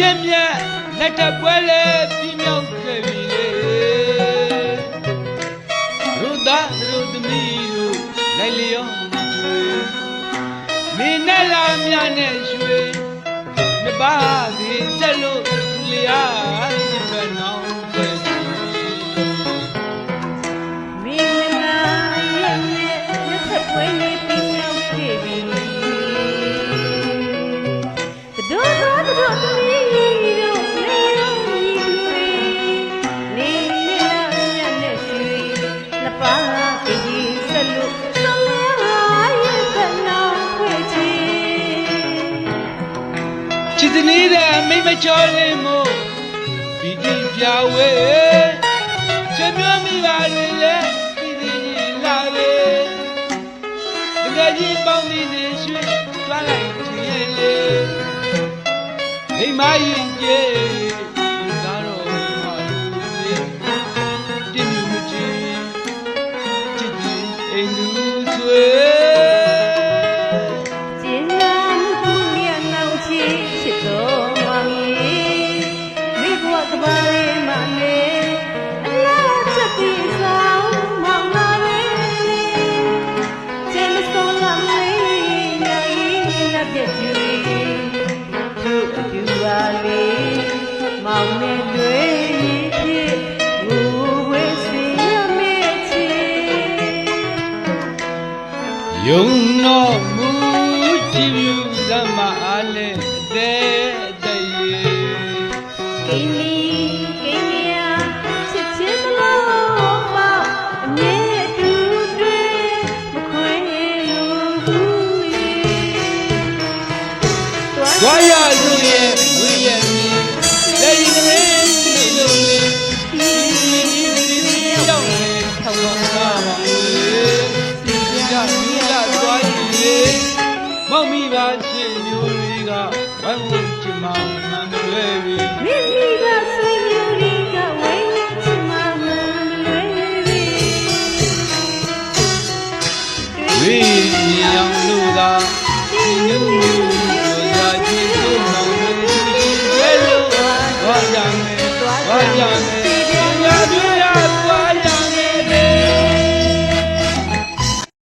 ရက်မြတ်လက်ထပ်ပွဲလေပြင်းမြောက်ခဲ့ပြီလေရူသားရူသမီးတို့လိုက်လျောတွေမင်းနဲ့လာမြနဲ့ရွှေမပါသေးဆက်လို့လျာဒီဘက်နောင်ပဲမင်းလာရဲ့လက်ထပ်ပွဲလေပြင်းမြောက်ခဲ့ပြီချစ်တဲ့မိမချောလေးမို့ဒီဒီပြဝဲချမ်းမြောမိပါလေလေဒီဒီလာလေတကယ်ကြီးပေါင်းနေနေရွှေတွားလိုက်ခြင်းလေမိမရင်ကျေသာတော့မလို့တင်မြူမချစ်ချစ်ချင်းအိမ်လူဆွေမောင်နဲ့တွေ့ဖြစ်ဘူဝဲစီရမေချီယုံတော်မူကြည်ယူသမားအားလေတဲ့တည်းကိနီကိနီယာချစ်ချစ်လို့ပါအမြဲတူတွေ့မခွဲလို့ဘူးသွားရလူရဲ့ဝိရဲ့လက်ရည်ကလေးနေလို့လေဒီရောက်နေထောက်တော့ပါပါလေဒီကမိလာသွားရည်လေမောက်မိပါချစ်မျိုးတွေကဝိုင်းဝန်းချင်မှမှန်တယ်ပြီမိမိက